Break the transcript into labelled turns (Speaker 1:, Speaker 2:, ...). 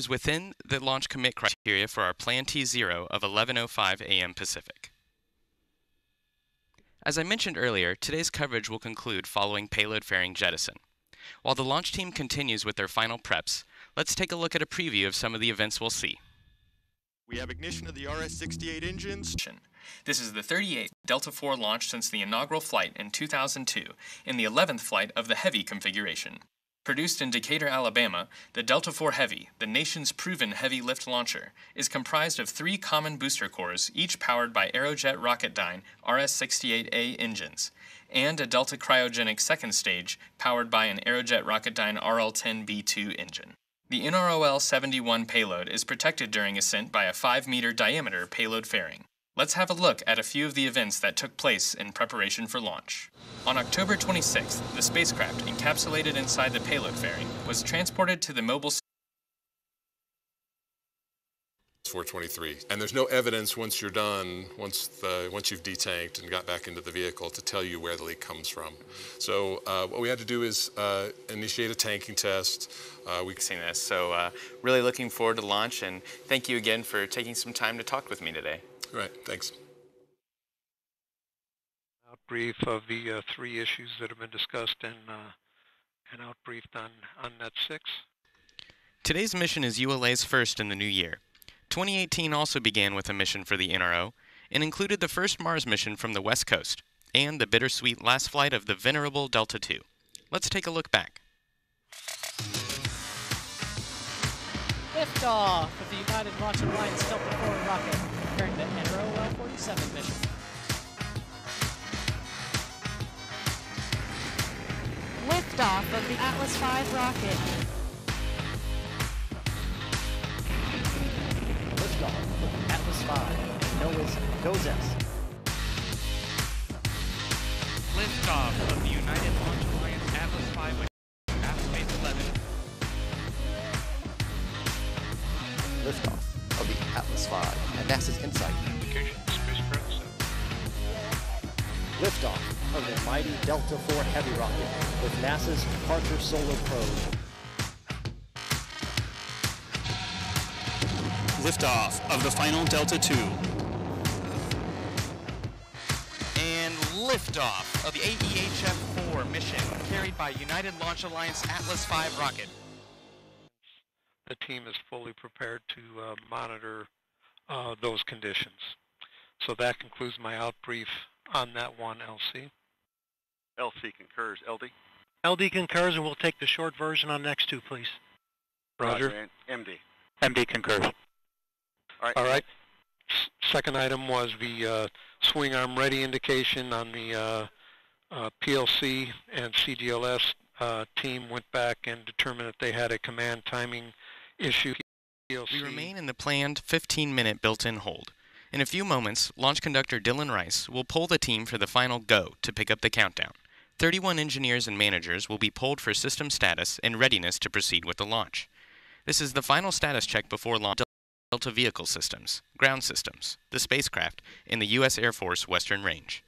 Speaker 1: was within the launch commit criteria for our Plan T0 of 11:05 a.m. Pacific. As I mentioned earlier, today's coverage will conclude following payload fairing jettison. While the launch team continues with their final preps, let's take a look at a preview of some of the events we'll see.
Speaker 2: We have ignition of the RS-68 engines.
Speaker 1: This is the 38th Delta IV launch since the inaugural flight in 2002, and the 11th flight of the Heavy configuration. Produced in Decatur, Alabama, the Delta IV Heavy, the nation's proven heavy lift launcher, is comprised of 3 common booster cores, each powered by Aerojet Rocketdyne RS-68A engines, and a Delta cryogenic second stage powered by an Aerojet Rocketdyne RL-10B2 engine. The NROL-71 payload is protected during ascent by a 5-meter diameter payload fairing. Let's have a look at a few of the events that took place in preparation for launch. On October 26th, the spacecraft, encapsulated inside the payload fairing, was transported to the mobile
Speaker 2: 423, and there's no evidence once you're done, once you've detanked and got back into the vehicle, to tell you where the leak comes from. So what we had to do is initiate a tanking test.
Speaker 1: We've seen this, so really looking forward to launch, and thank you again for taking some time to talk with me today.
Speaker 2: Right, thanks.
Speaker 3: Brief of the 3 issues that have been discussed and outbriefed on Net 6.
Speaker 1: Today's mission is ULA's first in the new year. 2018 also began with a mission for the NRO and included the first Mars mission from the West Coast and the bittersweet last flight of the venerable Delta II. Let's take a look back.
Speaker 4: Liftoff of the United Launch Alliance Delta IV rocket preparing the NROL-71 mission.
Speaker 5: Liftoff of the Atlas V rocket.
Speaker 4: Liftoff of the Atlas V. NOAA's GOES-S.
Speaker 6: Liftoff of the United Launch Alliance Atlas V with Aerospace 11.
Speaker 7: Liftoff of the Atlas V and NASA's InSight.
Speaker 3: Application spacecraft 7.
Speaker 4: Liftoff of the mighty Delta IV Heavy rocket with NASA's Departure Solar Probe.
Speaker 8: Liftoff of the final Delta II.
Speaker 6: And liftoff of the AEHF-4 mission carried by United Launch Alliance Atlas V rocket.
Speaker 3: The team is fully prepared to monitor those conditions. So that concludes my outbrief on that one, LC.
Speaker 9: LC concurs. LD?
Speaker 10: LD concurs, and we'll take the short version on next 2, please.
Speaker 3: Roger.
Speaker 9: MD?
Speaker 8: MD concurs.
Speaker 3: All right. Second item was the swing arm ready indication on the PLC and CDLS team went back and determined that they had a command timing issue. PLC.
Speaker 1: We remain in the planned 15-minute built-in hold. In a few moments, launch conductor Dylan Rice will poll the team for the final go to pick up the countdown. 31 engineers and managers will be polled for system status and readiness to proceed with the launch. This is the final status check before launch. Delta Vehicle Systems, Ground Systems, the spacecraft, and the U.S. Air Force Western Range.